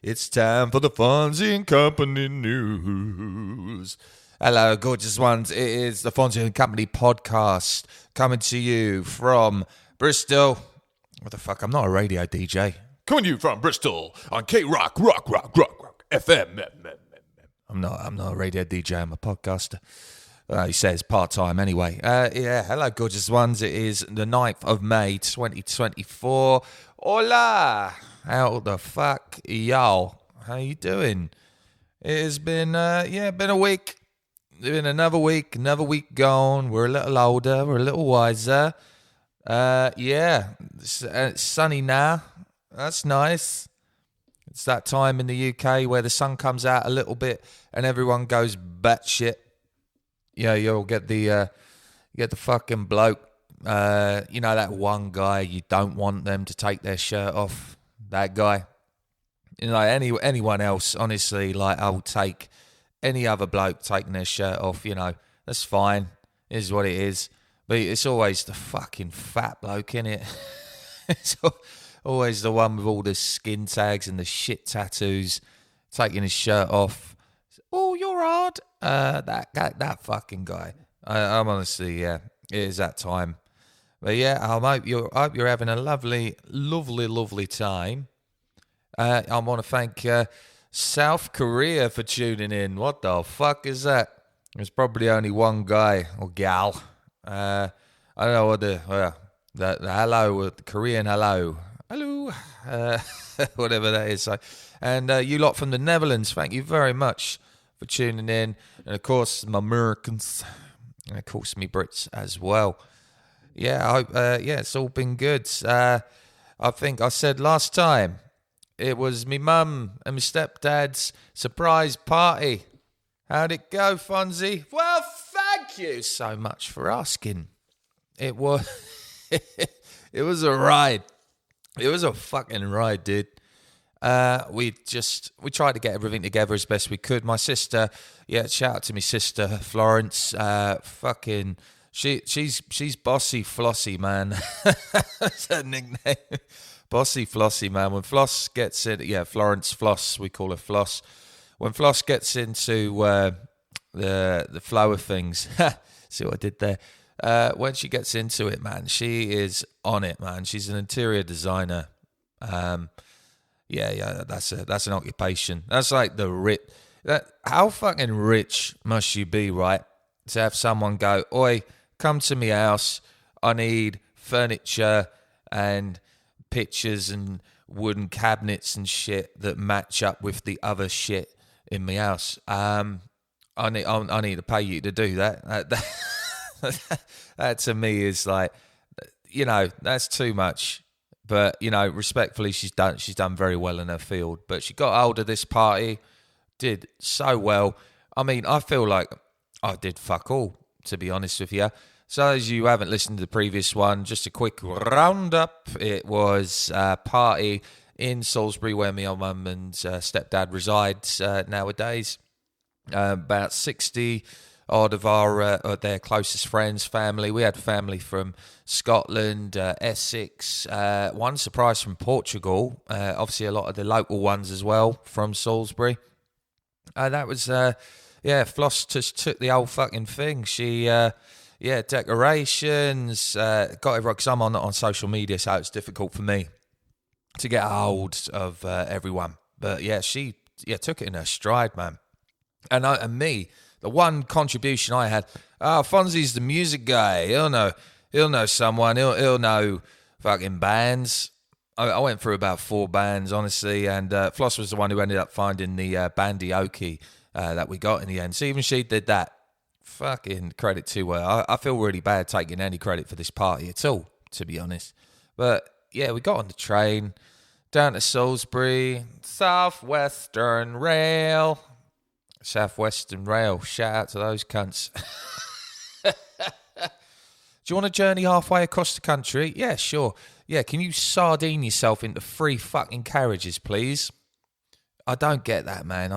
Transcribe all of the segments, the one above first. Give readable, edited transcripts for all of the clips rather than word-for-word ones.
It's time for the Fonzy and Company news. Hello, gorgeous ones. It is the Fonzy and Company podcast coming to you from Bristol. What the fuck? I'm not a radio DJ. Coming to you from Bristol on K-Rock, rock, FM. I'm not a radio DJ. I'm a podcaster. He says part-time anyway. Hello, gorgeous ones. It is the 9th of May, 2024. Hola! How the fuck, y'all? How you doing? It has been, been a week. Been another week gone. We're a little older. We're a little wiser. It's sunny now. That's nice. It's that time in the UK where the sun comes out a little bit and everyone goes batshit. Yeah, you'll get the fucking bloke. That one guy you don't want them to take their shirt off. That guy. Anyone else, honestly, I will take any other bloke taking their shirt off, that's fine. It is what it is. But it's always the fucking fat bloke, innit? It's always the one with all the skin tags and the shit tattoos, taking his shirt off. Oh, you're hard. That fucking guy. I'm honestly, it is that time. But yeah, I hope you're having a lovely time. I want to thank South Korea for tuning in. What the fuck is that? There's probably only one guy or gal. I don't know what the hello, the Korean hello, whatever that is. So, and you lot from the Netherlands, thank you very much for tuning in. And of course, my Americans, and of course, me Brits as well. Yeah, I hope, it's all been good. I think I said last time, it was me mum and my stepdad's surprise party. How'd it go, Fonzy? Well, thank you so much for asking. It was, it was a ride. It was a fucking ride, dude. We tried to get everything together as best we could. My sister, shout out to my sister Florence. She's Bossy Flossie, man. That's her nickname. Bossy Flossie, man. When Floss gets in, Florence Floss, we call her Floss. When Floss gets into the flow of things, see what I did there? When she gets into it, man, she is on it, man. She's an interior designer. That's an occupation. That's like the rich. How fucking rich must you be, right, to have someone go, oi, come to me house. I need furniture and pictures and wooden cabinets and shit that match up with the other shit in my house. I need to pay you to do that. That to me is like, that's too much. But respectfully, she's done very well in her field. But she got hold of this party, did so well. I mean, I feel like I did fuck all, to be honest with you. So as you haven't listened to the previous one, just a quick roundup. It was a party in Salisbury where my mum and stepdad resides nowadays. About 60 odd of their closest friends, family. We had family from Scotland, Essex, one surprise from Portugal. Obviously a lot of the local ones as well from Salisbury. That was, Floss just took the whole fucking thing. She... decorations, got everyone, because I'm on social media, so it's difficult for me to get a hold of everyone. But she took it in her stride, man. And me, the one contribution I had, Fonzy's the music guy. He'll know someone. He'll know fucking bands. I went through about 4 bands, honestly, and Floss was the one who ended up finding the bandioki that we got in the end. So even she did that. Fucking credit to her. I feel really bad taking any credit for this party at all, to be honest. But yeah, we got on the train down to Salisbury, Southwestern Rail. Shout out to those cunts. Do you want to journey halfway across the country? Yeah, sure. Yeah, can you sardine yourself into 3 fucking carriages, please? I don't get that, man.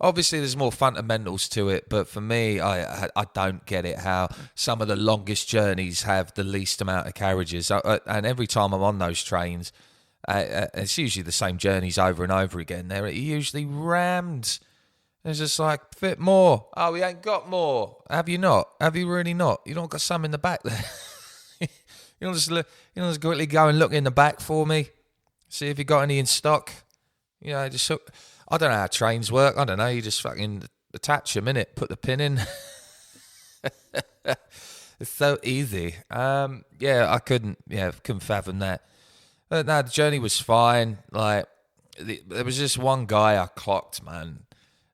Obviously, there's more fundamentals to it, but for me, I don't get it how some of the longest journeys have the least amount of carriages. And every time I'm on those trains, It's usually the same journeys over and over again. They're usually rammed. It's just like, fit more. Oh, we ain't got more. Have you not? Have you really not? You don't got some in the back there. you don't just quickly go and look in the back for me. See if you got any in stock. Just I don't know how trains work. I don't know. You just fucking attach them, innit? Put the pin in. It's so easy. I couldn't fathom that. But no, the journey was fine. Like, there was just one guy I clocked, man.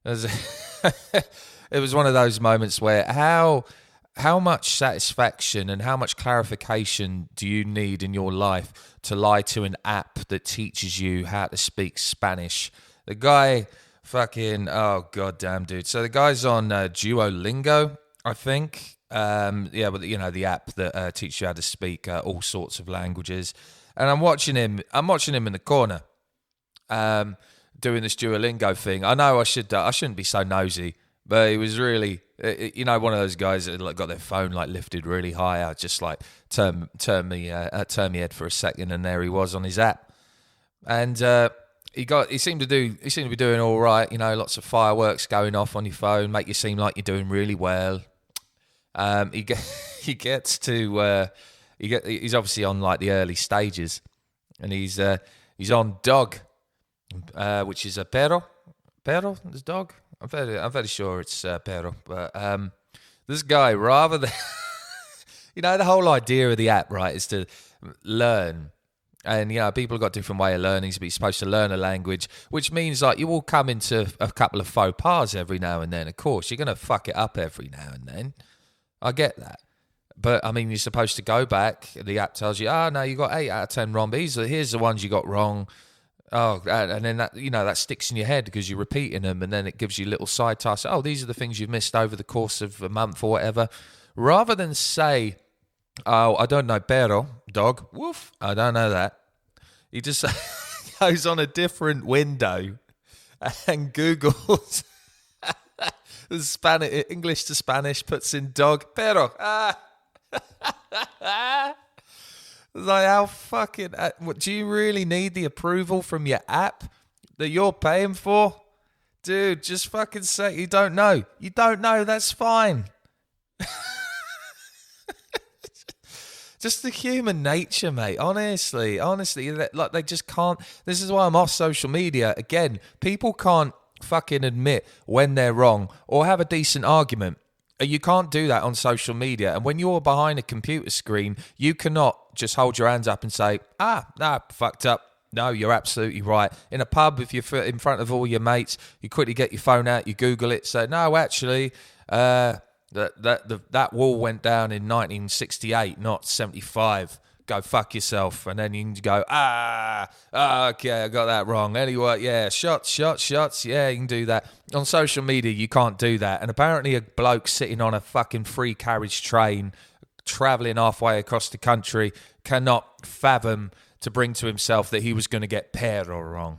It was one of those moments where how much satisfaction and how much clarification do you need in your life to lie to an app that teaches you how to speak Spanish? The guy fucking, oh goddamn, dude. So the guy's on Duo Lingo, I think. But the app that teaches you how to speak all sorts of languages. And I'm watching him in the corner, doing this Duolingo thing. I know I shouldn't be so nosy, but he was really, one of those guys that got their phone lifted really high. I just turn me head for a second, and there he was on his app, and he seemed to be doing all right. Lots of fireworks going off on your phone, make you seem like you're doing really well. He gets to he's obviously on the early stages, and he's on dog. Which is a perro. Perro is dog. I'm very sure it's perro. But this guy, rather than the whole idea of the app, right, is to learn. And people have got different way of learning. But you're supposed to learn a language, which means you will come into a couple of faux pas every now and then. Of course, you're gonna fuck it up every now and then. I get that. But, I mean, you're supposed to go back. The app tells you, no, you got 8 out of 10 wrong. But here's the ones you got wrong. Oh, and then that sticks in your head because you're repeating them, and then it gives you little side tasks. Oh, these are the things you've missed over the course of a month or whatever. Rather than say, oh, I don't know, perro, dog, woof, I don't know that. He just goes on a different window and Googles English to Spanish, puts in dog, perro. Like, how fucking... do you really need the approval from your app that you're paying for? Dude, just fucking say you don't know. You don't know, that's fine. Just the human nature, mate. Honestly, they just can't... This is why I'm off social media. Again, people can't fucking admit when they're wrong or have a decent argument. You can't do that on social media. And when you're behind a computer screen, you cannot just hold your hands up and say, fucked up. No, you're absolutely right. In a pub, if you're in front of all your mates, you quickly get your phone out, you Google it, say, no, actually, that wall went down in 1968, not 75. Go fuck yourself. And then you can go, okay, I got that wrong. Anyway, yeah, shots. Yeah, you can do that. On social media, you can't do that. And apparently a bloke sitting on a fucking free carriage train, travelling halfway across the country, cannot fathom to bring to himself that he was going to get perro wrong.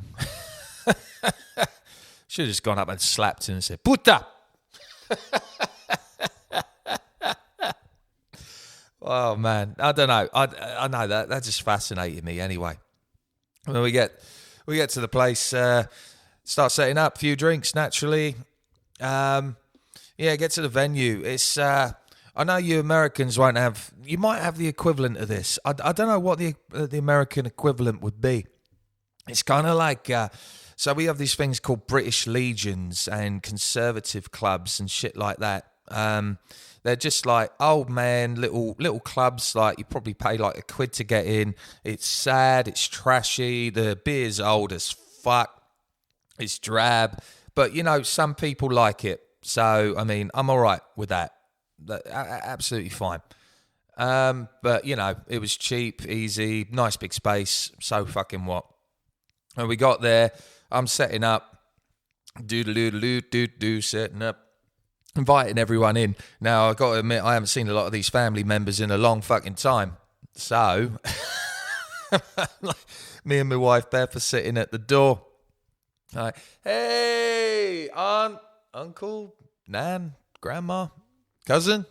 Should have just gone up and slapped him and said, puta! Oh, man. I don't know. I know that just fascinated me anyway. When we get to the place, start setting up, a few drinks, naturally. Get to the venue. It's... I know you Americans won't have... You might have the equivalent of this. I don't know what the American equivalent would be. It's kind of like... so we have these things called British Legions and conservative clubs and shit like that. They're just like old man little clubs. Like, you probably pay like £1 to get in. It's sad. It's trashy. The beer's old as fuck. It's drab. But, some people like it. So, I mean, I'm all right with that. Absolutely fine. But, it was cheap, easy, nice big space. So fucking what? And we got there. I'm setting up. Setting up. Inviting everyone in. Now, I've got to admit, I haven't seen a lot of these family members in a long fucking time. So, me and my wife Beth are sitting at the door. Like, hey, aunt, uncle, nan, grandma, cousin.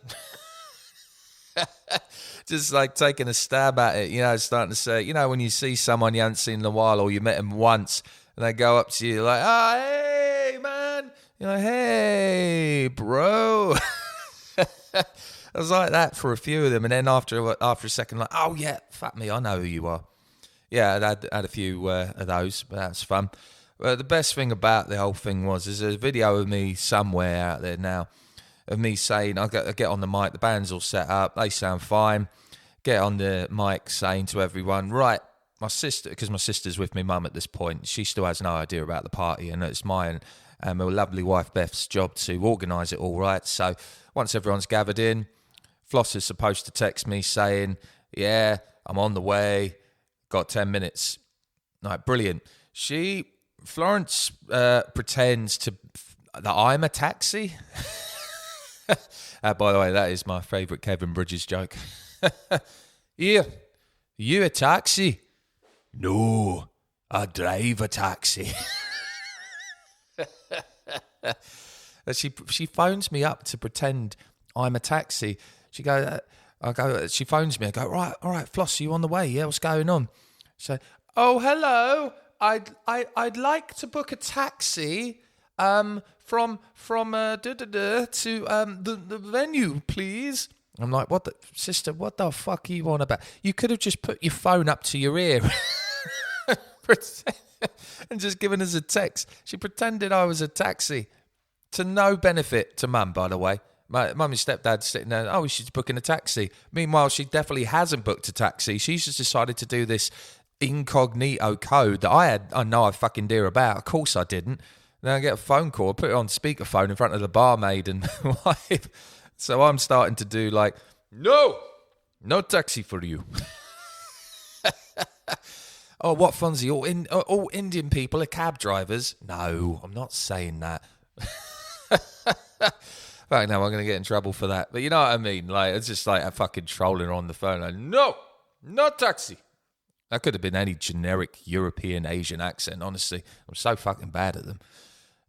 Just like taking a stab at it, starting to say, when you see someone you haven't seen in a while or you met them once and they go up to you like, oh, hey, man. You're like, hey, bro. I was like that for a few of them. And then after a second, like, oh, yeah, fuck me, I know who you are. Yeah, I had a few of those, but that's fun. But the best thing about the whole thing there's a video of me somewhere out there now of me saying, I get on the mic, the band's all set up, they sound fine. Get on the mic saying to everyone, right, my sister, because my sister's with me mum at this point, she still has no idea about the party, and it's mine and my lovely wife Beth's job to organise it all, right? So once everyone's gathered in, Floss is supposed to text me saying, yeah, I'm on the way, got 10 minutes. Like, brilliant. Florence pretends that I'm a taxi. By the way, that is my favourite Kevin Bridges joke. Here, you a taxi? No, I drive a taxi. She phones me up to pretend I'm a taxi. She phones me. I go, right, all right, Floss, are you on the way? Yeah, what's going on? So, oh, hello. I'd like to book a taxi from to the venue, please. I'm like, sister, what the fuck are you on about? You could have just put your phone up to your ear and just given us a text. She pretended I was a taxi to no benefit to mum, by the way. My mum and stepdad sitting there, oh, she's booking a taxi. Meanwhile, she definitely hasn't booked a taxi. She's just decided to do this incognito code that I know I fucking dear about. Of course I didn't. Then I get a phone call, I put it on speakerphone in front of the barmaid and wife. So I'm starting to do like, no taxi for you. Oh, what, Fonzy? All Indian people are cab drivers? No, I'm not saying that. Right now, I'm going to get in trouble for that. But you know what I mean? Like, it's just like a fucking trolling on the phone. Like, no taxi. That could have been any generic European, Asian accent, honestly. I'm so fucking bad at them.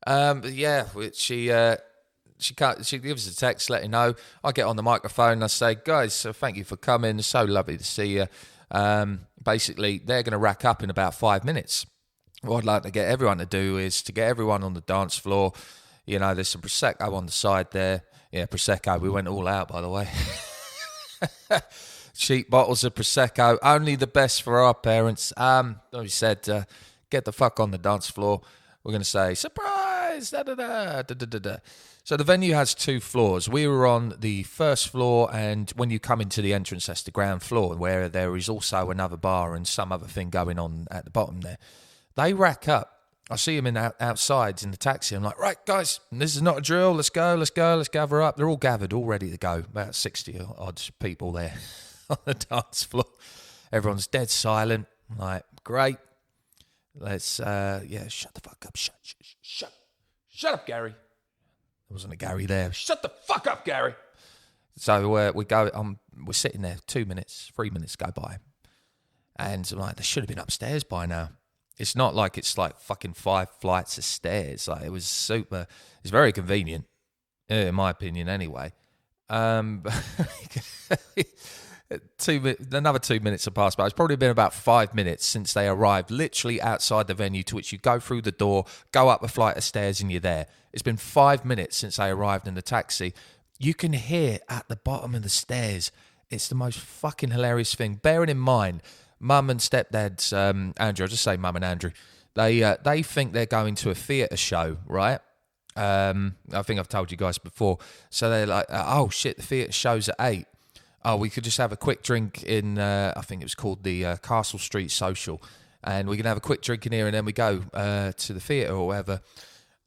But yeah, she gives us a text letting know. I get on the microphone and I say, guys, thank you for coming. It's so lovely to see you. Basically, they're going to rack up in about 5 minutes. What I'd like to get everyone to do is to get everyone on the dance floor. There's some Prosecco on the side there. Yeah, Prosecco. We went all out, by the way. Cheap bottles of Prosecco. Only the best for our parents. We said, get the fuck on the dance floor. We're going to say, surprise! Da-da-da. So the venue has 2 floors. We were on the first floor, and when you come into the entrance, that's the ground floor, where there is also another bar and some other thing going on at the bottom there. They rack up. I see them outside in the taxi. I'm like, right, guys, this is not a drill. Let's go, let's gather up. They're all gathered, all ready to go. About 60 odd people there on the dance floor. Everyone's dead silent. I'm like, great. Let's, shut the fuck up. Shut up, Gary. There wasn't a Gary there. Shut the fuck up, Gary. So we go, we're sitting there 2 minutes, 3 minutes go by. And I'm like, they should have been upstairs by now. It's not like it's like fucking 5 flights of stairs. Like, it was super, it's very convenient, in my opinion anyway. Another 2 minutes have passed by. It's probably been about 5 minutes since they arrived literally outside the venue, to which you go through the door, go up a flight of stairs and you're there. It's been 5 minutes since they arrived in the taxi. You can hear at the bottom of the stairs. It's the most fucking hilarious thing. Bearing in mind, Mum and stepdad's Andrew, I'll just say Mum and Andrew, they think they're going to a theatre show, right? I think I've told you guys before. So they're like, oh shit, the theatre show's at 8. Oh, we could just have a quick drink in, I think it was called the Castle Street Social. And we can have a quick drink in here and then we go to the theatre or whatever.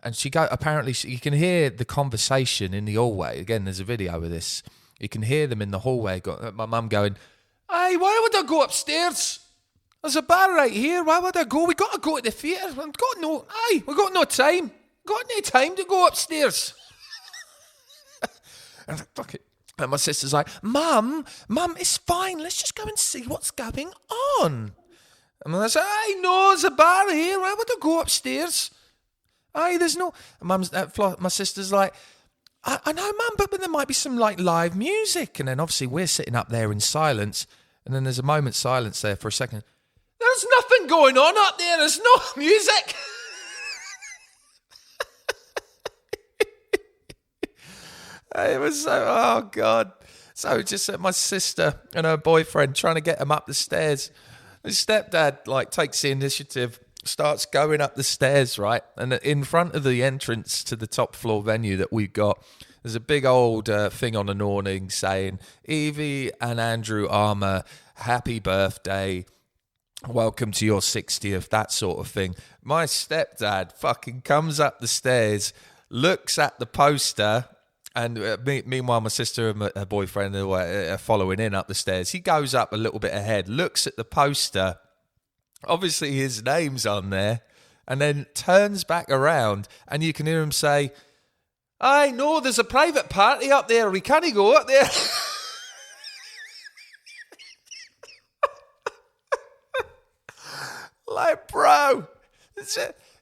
And apparently you can hear the conversation in the hallway. Again, there's a video of this. You can hear them in the hallway. My mum going, hey, why would I go upstairs? There's a bar right here. Why would I go? We got to go to the theatre. We got no time. Got no time to go upstairs. And I was like, fuck it. And my sister's like, Mum, it's fine. Let's just go and see what's going on. And I said, hey, no, there's a bar here. Why would I go upstairs? Aye, there's no. My sister's like, I know, Mum, but there might be some like live music. And then obviously we're sitting up there in silence. And then there's a moment's silence there for a second. There's nothing going on up there. There's no music. It was so, oh God. So just my sister and her boyfriend trying to get him up the stairs. His stepdad like takes the initiative, starts going up the stairs, right? And in front of the entrance to the top floor venue that we've got, there's a big old thing on an awning saying, Evie and Andrew Armour, happy birthday. Welcome to your 60th, that sort of thing. My stepdad fucking comes up the stairs, looks at the poster, and meanwhile my sister and her boyfriend are following in up the stairs. He goes up a little bit ahead, looks at the poster, obviously his name's on there, and then turns back around, and you can hear him say, I know there's a private party up there, we can't go up there. Like, bro,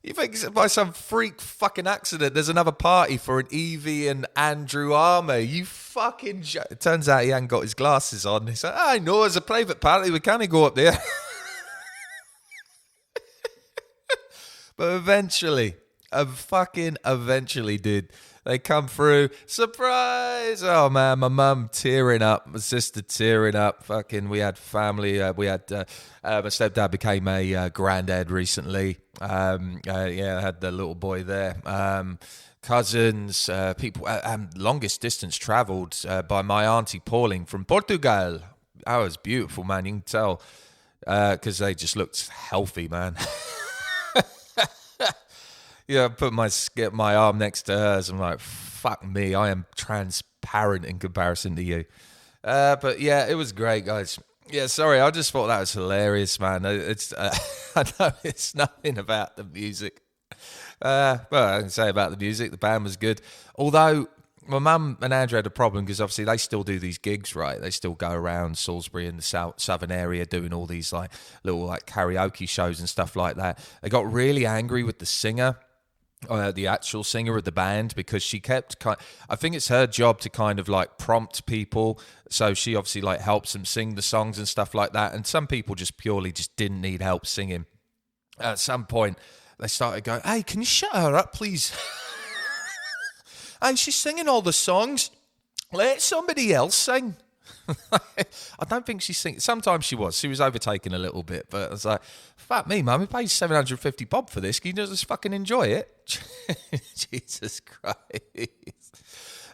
you think by some freak fucking accident there's another party for an Evie and Andrew Armour? You fucking... It turns out he hadn't got his glasses on. He's like, I know, there's a private party, we can't go up there. But eventually, dude, they come through. Surprise! Oh, man, my mum tearing up, my sister tearing up. Fucking, we had family. My stepdad became a granddad recently. I had the little boy there. Cousins, people, longest distance travelled by my auntie Pauline from Portugal. That was beautiful, man. You can tell because they just looked healthy, man. Yeah, I put my arm next to hers. I'm like, fuck me, I am transparent in comparison to you. But yeah, it was great, guys. Yeah, sorry, I just thought that was hilarious, man. It's I know it's nothing about the music. Well, I can say about the music, the band was good. Although my mum and Andrew had a problem because obviously they still do these gigs, right? They still go around Salisbury and the southern area doing all these like little like karaoke shows and stuff like that. They got really angry with the singer. The actual singer of the band, because she kept I think it's her job to kind of like prompt people, so she obviously like helps them sing the songs and stuff like that, and some people just purely just didn't need help singing. At some point they started going, hey, can you shut her up please? Hey, she's singing all the songs, let somebody else sing. I don't think she sings. Sometimes she was overtaken a little bit, but I was like, fuck me, mum, we paid 750 bob for this, can you just fucking enjoy it? Jesus Christ.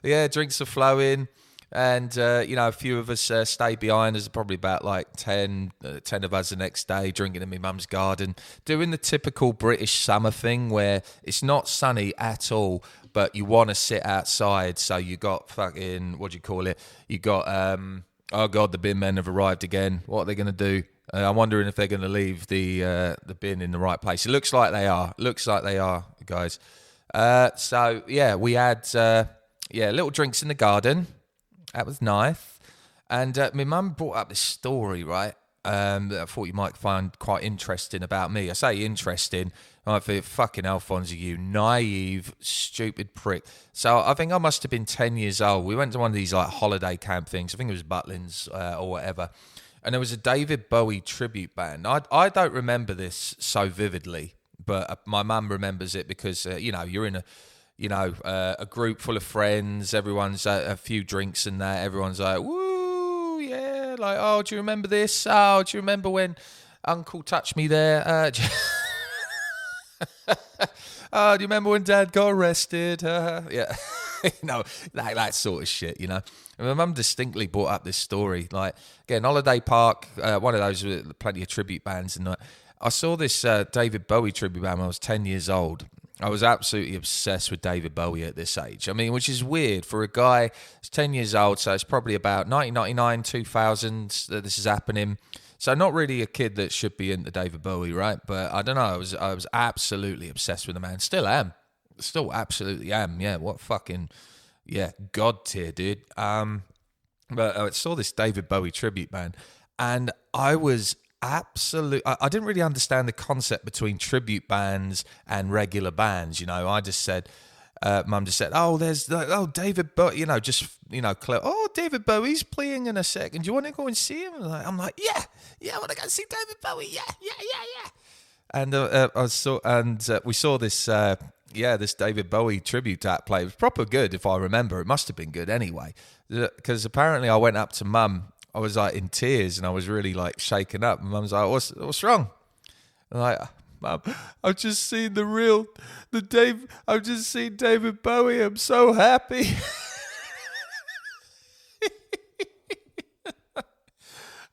Yeah, drinks are flowing, and a few of us stayed behind. There's probably about like 10 of us the next day drinking in my mum's garden, doing the typical British summer thing where it's not sunny at all, but you want to sit outside. So you got fucking, what do you call it? You got, oh God, the bin men have arrived again. What are they going to do? I'm wondering if they're going to leave the bin in the right place. It looks like they are. Guys. So yeah, we had little drinks in the garden. That was nice. And my mum brought up this story, right? That I thought you might find quite interesting about me. I say interesting. I think, fucking hell, Fonzy, you naive, stupid prick. So I think I must have been 10 years old. We went to one of these like holiday camp things. I think it was Butlins or whatever. And there was a David Bowie tribute band. I don't remember this so vividly, but my mum remembers it because, you're in a group full of friends. Everyone's a few drinks and that. Everyone's like, woo, yeah. Like, oh, do you remember this? Oh, do you remember when Uncle touched me there? Oh, do you remember when Dad got arrested? Yeah. That sort of shit, And my mum distinctly brought up this story. Like, again, Holiday Park, one of those with plenty of tribute bands. And I saw this David Bowie tribute band when I was 10 years old. I was absolutely obsessed with David Bowie at this age. I mean, which is weird for a guy who's 10 years old, so it's probably about 1999, 2000 that this is happening. So not really a kid that should be into David Bowie, right? But I don't know, I was absolutely obsessed with the man. Still am. Still absolutely am. Yeah, what fucking, God tier, dude. But I saw this David Bowie tribute band, and I was I didn't really understand the concept between tribute bands and regular bands. I just said, Mum just said, David Bowie, David Bowie's playing in a second. Do you want to go and see him? I'm like, yeah, I want to go see David Bowie. Yeah. And we saw this, this David Bowie tribute act play. It was proper good, if I remember. It must have been good anyway, because apparently I went up to Mum. I was like in tears and I was really like shaken up. And Mum's like, "What's wrong?" I'm like, "Mum, I've just seen I've just seen David Bowie. I'm so happy."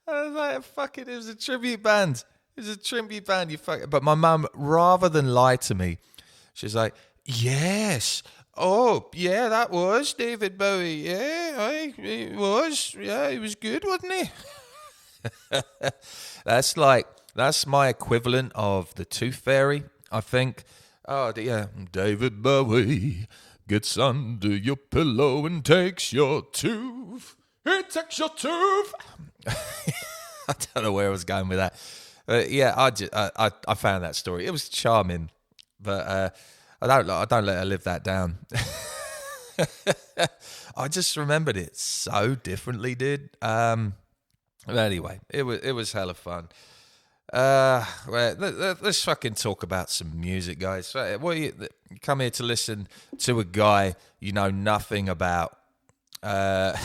I was like, "Fuck it, it was a tribute band. It was a tribute band, you fuck." But my mum, rather than lie to me, she's like, "Yes. Oh, yeah, that was David Bowie. Yeah, it was. Yeah, he was good, wasn't he?" That's my equivalent of the Tooth Fairy, I think. Oh, yeah. David Bowie gets under your pillow and takes your tooth. He takes your tooth. I don't know where I was going with that. But yeah, I found that story. It was charming, but I don't let her live that down. I just remembered it so differently, dude. But anyway, it was hella fun. Let's fucking talk about some music, guys. You come here to listen to a guy you know nothing about. Well,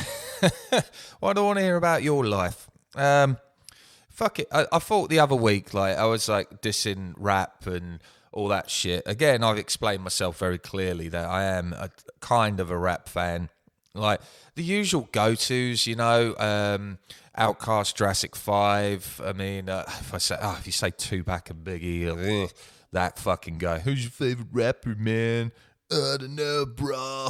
I don't want to hear about your life. Fuck it. I thought the other week, like, I was like dissing rap and all that shit. Again, I've explained myself very clearly that I am a kind of a rap fan. Like the usual go-tos, Outkast, Jurassic 5. I mean, if you say Tupac and Biggie, that fucking guy. Who's your favorite rapper, man? I don't know, bro.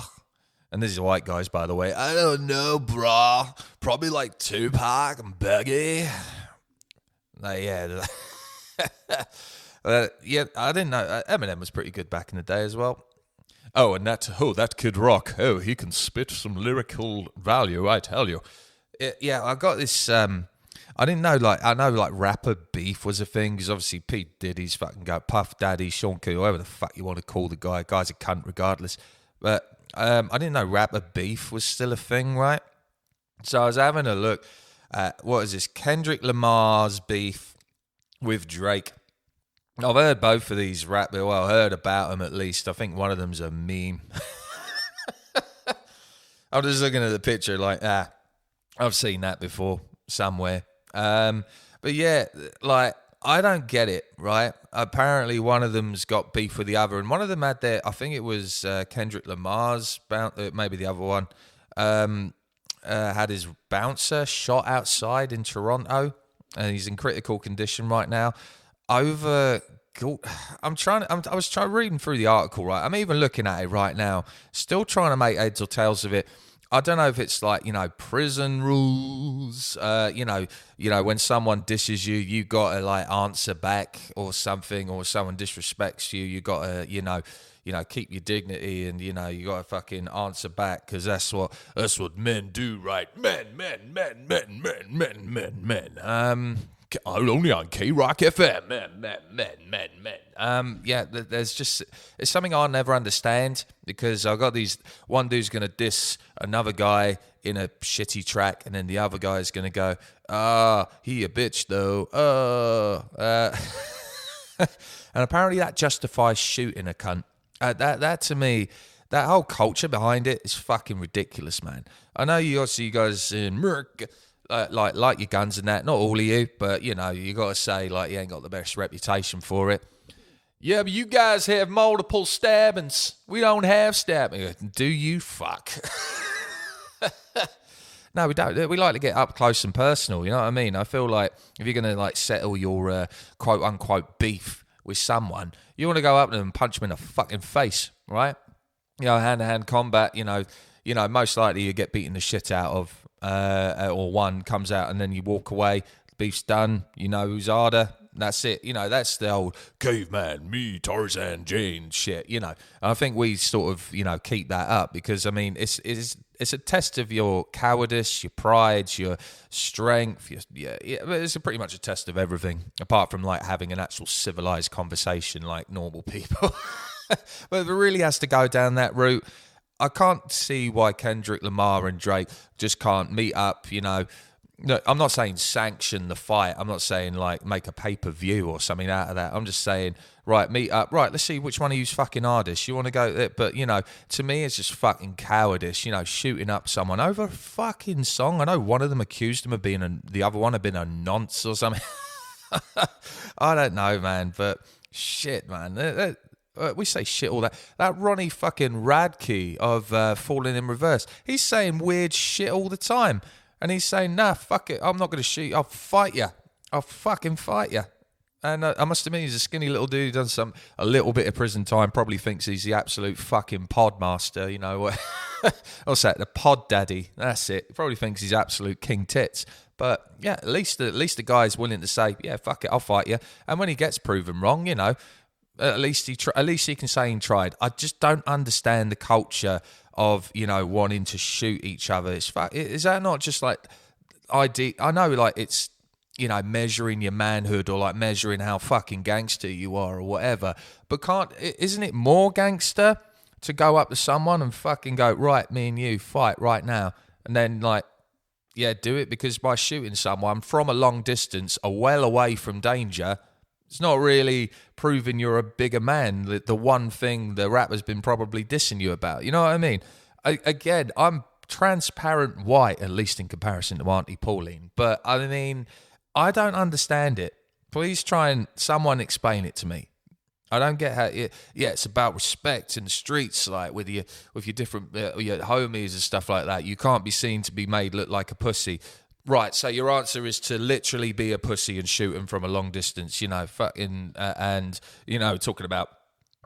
And this is white guys, by the way. I don't know, bro. Probably like Tupac and Biggie. Yeah. Yeah, I didn't know. Eminem was pretty good back in the day as well. Oh, and that Kid Rock. Oh, he can spit some lyrical value, I tell you. Yeah, I got this. I didn't know. I know rapper beef was a thing because obviously P Diddy's fucking go Puff Daddy, Sean Combs, whatever the fuck you want to call the guy. Guy's a cunt regardless. But I didn't know rapper beef was still a thing, right? So I was having a look at what is this Kendrick Lamar's beef with Drake. I've heard both of these I heard about them at least. I think one of them's a meme. I'm just looking at the picture like, I've seen that before somewhere. But yeah, like, I don't get it, right? Apparently one of them's got beef with the other, and one of them had I think it was Kendrick Lamar's, maybe the other one, had his bouncer shot outside in Toronto, and he's in critical condition right now. I was reading through the article, right? I'm even looking at it right now, still trying to make heads or tails of it. I don't know if it's like, prison rules, when someone disses you, you got to like answer back or something, or someone disrespects you, you got to, keep your dignity and, you got to fucking answer back because that's what men do, right? Men. Only on K-Rock FM. Men. It's something I'll never understand because I've got one dude's going to diss another guy in a shitty track, and then the other guy's going to go, he a bitch though. And apparently that justifies shooting a cunt. That to me, that whole culture behind it is fucking ridiculous, man. I know you guys in Merc, like your guns and that, not all of you, but you got to say like you ain't got the best reputation for it. Yeah, but you guys have multiple stabbings. We don't have stabbing. Do you? Fuck. No, we don't. We like to get up close and personal. You know what I mean? I feel like if you're gonna like settle your quote unquote beef with someone, you want to go up to them and punch them in the fucking face, right? Hand to hand combat. Most likely you get beaten the shit out of. Or one comes out and then you walk away, beef's done, who's harder, that's it. That's the old caveman, me, Tarzan, Jane shit, And I think we sort of, keep that up because, I mean, it's a test of your cowardice, your pride, your strength. It's pretty much a test of everything, apart from, like, having an actual civilized conversation like normal people. But if it really has to go down that route, I can't see why Kendrick Lamar and Drake just can't meet up, you know. No, I'm not saying sanction the fight. I'm not saying like make a pay-per-view or something out of that. I'm just saying, right, meet up. Right, let's see which one of you's fucking hardest. You want to go there? But, you know, to me, it's just fucking cowardice, you know, shooting up someone over a fucking song. I know one of them accused him of being the other one had been a nonce or something. I don't know, man, but shit, man. We say shit all that. That Ronnie fucking Radke of Falling in Reverse, he's saying weird shit all the time. And he's saying, nah, fuck it, I'm not going to shoot you. I'll fight you. I'll fucking fight you. And I must admit, he's a skinny little dude, done a little bit of prison time, probably thinks he's the absolute fucking pod master, you know. What's that? The pod daddy. That's it. He probably thinks he's absolute king tits. But yeah, at least the guy's willing to say, yeah, fuck it, I'll fight you. And when he gets proven wrong, you know, at least he can say he tried. I just don't understand the culture of, you know, wanting to shoot each other. Is that not just like I know, like, it's, you know, measuring your manhood or like measuring how fucking gangster you are or whatever. But isn't it more gangster to go up to someone and fucking go, right, me and you fight right now, and then like, yeah, do it? Because by shooting someone from a long distance, well away from danger, it's not really proving you're a bigger man. The one thing the rapper's been probably dissing you about. You know what I mean? Again, I'm transparent white, at least in comparison to Auntie Pauline. But I mean, I don't understand it. Please someone explain it to me. I don't get how. It's about respect in the streets, like with your different your homies and stuff like that. You can't be seen to be made look like a pussy. Right, so your answer is to literally be a pussy and shoot him from a long distance, you know, fucking, and, you know, talking about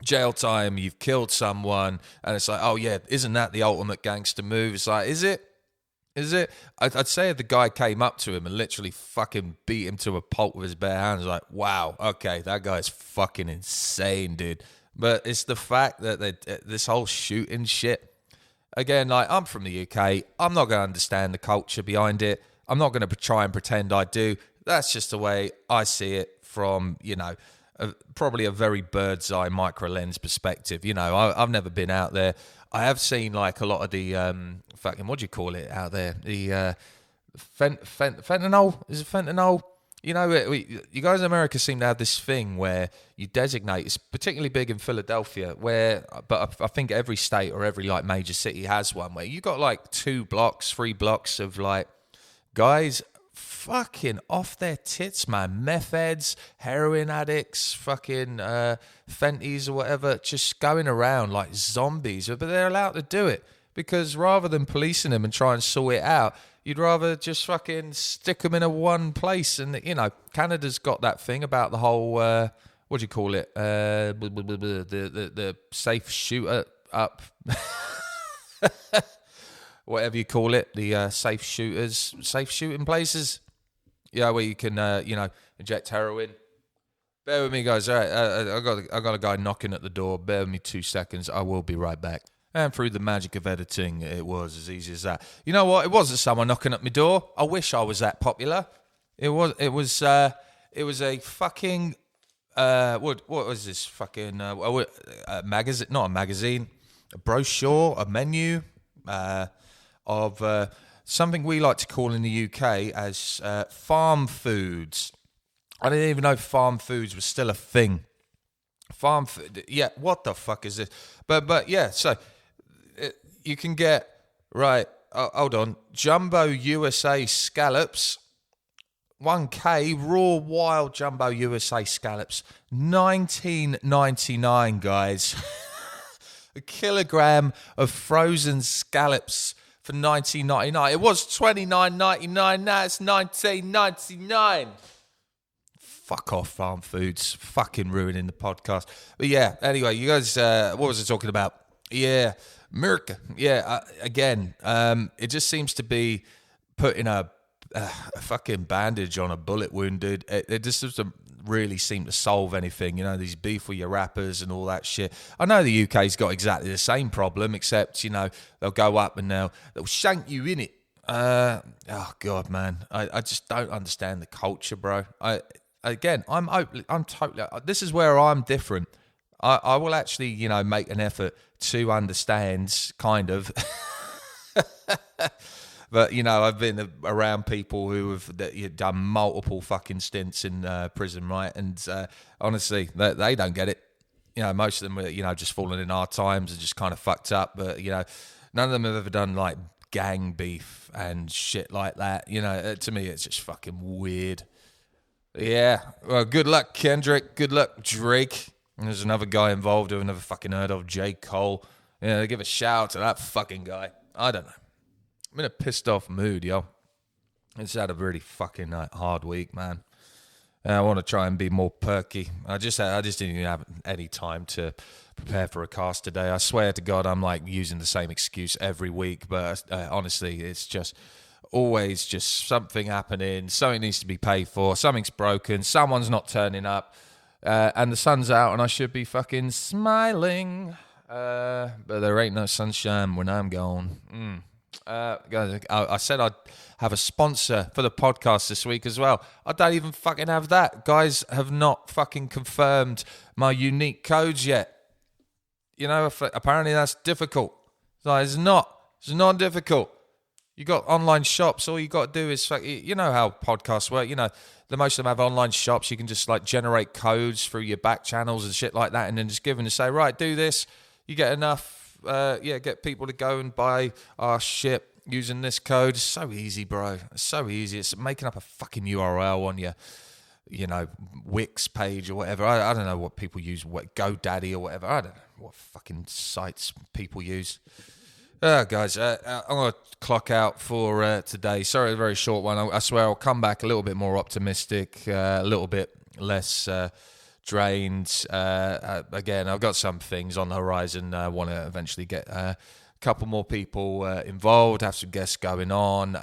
jail time, you've killed someone, and it's like, oh yeah, isn't that the ultimate gangster move? It's like, is it? I'd say if the guy came up to him and literally fucking beat him to a pulp with his bare hands, like, wow, okay, that guy's fucking insane, dude. But it's the fact that this whole shooting shit, again, like, I'm from the UK, I'm not going to understand the culture behind it. I'm not going to try and pretend I do. That's just the way I see it from, you know, probably a very bird's eye micro lens perspective. You know, I've never been out there. I have seen like a lot of the fucking, what do you call it out there? The fentanyl. Is it fentanyl? You know, you guys in America seem to have this thing where you designate. It's particularly big in Philadelphia, but I think every state or every like major city has one where you got like 3 blocks of like guys fucking off their tits, man. Meth heads, heroin addicts, fucking Fenties or whatever, just going around like zombies. But they're allowed to do it because rather than policing them and try and sort it out, you'd rather just fucking stick them in a one place. And, you know, Canada's got that thing about the whole, what do you call it? The safe shooter up. Whatever you call it, the safe shooting places. Yeah, where you can, you know, inject heroin. Bear with me, guys. All right, I got a guy knocking at the door. Bear with me 2 seconds. I will be right back. And through the magic of editing, it was as easy as that. You know what? It wasn't someone knocking at my door. I wish I was that popular. It was a fucking what was this fucking a magazine? Not a magazine. A brochure, a menu. Of something we like to call in the UK as farm foods. I didn't even know farm foods was still a thing. Farm food, yeah, what the fuck is this? But yeah, so you can get, right, hold on, Jumbo USA scallops, 1K, raw wild Jumbo USA scallops, $19.99, guys. A kilogram of frozen scallops for $19.99. It was $29.99. Now it's $19.99. Fuck off, farm foods. Fucking ruining the podcast. But yeah, anyway, you guys, what was I talking about? Yeah, America. Yeah, again, it just seems to be putting a fucking bandage on a bullet wound, dude. It just doesn't really seem to solve anything. You know, these beef with your rappers and all that shit. I know the UK's got exactly the same problem, except, you know, they'll go up and they'll shank you in it. Oh God, man, I just don't understand the culture, bro. I'm totally. This is where I'm different. I will actually, make an effort to understand, kind of. But, I've been around people who have done multiple fucking stints in prison, right? And honestly, they don't get it. Most of them are, just falling in hard times and just kind of fucked up. But, none of them have ever done, like, gang beef and shit like that. To me, it's just fucking weird. Yeah. Well, good luck, Kendrick. Good luck, Drake. And there's another guy involved who I've never fucking heard of, J. Cole. Give a shout out to that fucking guy. I don't know. I'm in a pissed off mood, yo. It's had a really fucking hard week, man. I want to try and be more perky. I just didn't even have any time to prepare for a cast today. I swear to God, I'm like using the same excuse every week. But honestly, it's just always just something happening. Something needs to be paid for. Something's broken. Someone's not turning up. And the sun's out and I should be fucking smiling. But there ain't no sunshine when I'm gone. Guys, I said I'd have a sponsor for the podcast this week as well. I don't even fucking have that. Guys have not fucking confirmed my unique codes yet. Apparently that's difficult. So it's not difficult. You got online shops. All you got to do is, you know how podcasts work. The most of them have online shops. You can just like generate codes through your back channels and shit like that, and then just give them to say, right, do this. You get enough. Get people to go and buy our shit using this code. It's so easy, bro. It's so easy. It's making up a fucking URL on your, Wix page or whatever. I don't know what people use, GoDaddy or whatever. I don't know what fucking sites people use. Guys, I'm going to clock out for today. Sorry, a very short one. I swear I'll come back a little bit more optimistic, a little bit less drained. Again, I've got some things on the horizon. I want to eventually get a couple more people involved, have some guests going on.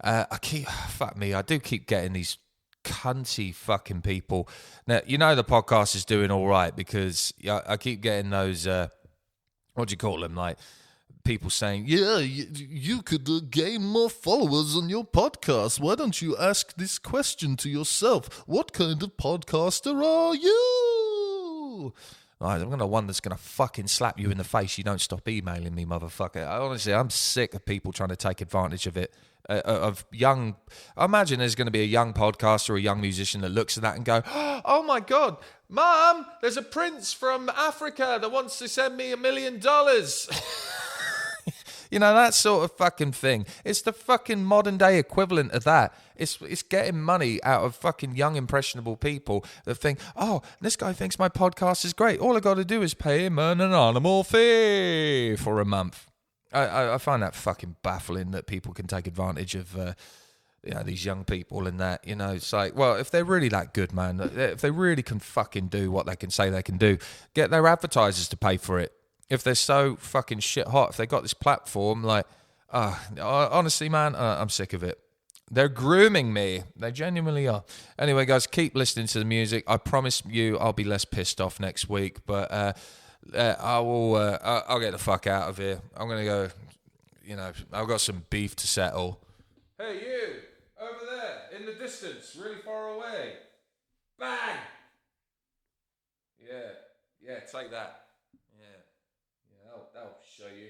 I do keep getting these cunty fucking people. Now, the podcast is doing all right because I keep getting those, what do you call them, like, people saying, yeah, you could gain more followers on your podcast. Why don't you ask this question to yourself? What kind of podcaster are you? Right, I'm going to one that's going to fucking slap you in the face. You don't stop emailing me, motherfucker. I'm sick of people trying to take advantage of it. I imagine there's going to be a young podcaster or a young musician that looks at that and go, oh my God, Mom, there's a prince from Africa that wants to send me $1 million. That sort of fucking thing. It's the fucking modern day equivalent of that. It's getting money out of fucking young, impressionable people that think, oh, this guy thinks my podcast is great. All I got to do is pay him an anonymous fee for a month. I find that fucking baffling that people can take advantage of these young people and that. It's like, well, if they're really that good, man, if they really can fucking do what they can say they can do, get their advertisers to pay for it. If they're so fucking shit hot, if they got this platform, like, honestly, man, I'm sick of it. They're grooming me. They genuinely are. Anyway, guys, keep listening to the music. I promise you I'll be less pissed off next week, but I'll get the fuck out of here. I'm going to go, I've got some beef to settle. Hey, you, over there, in the distance, really far away. Bang! Yeah, take that. That'll show you.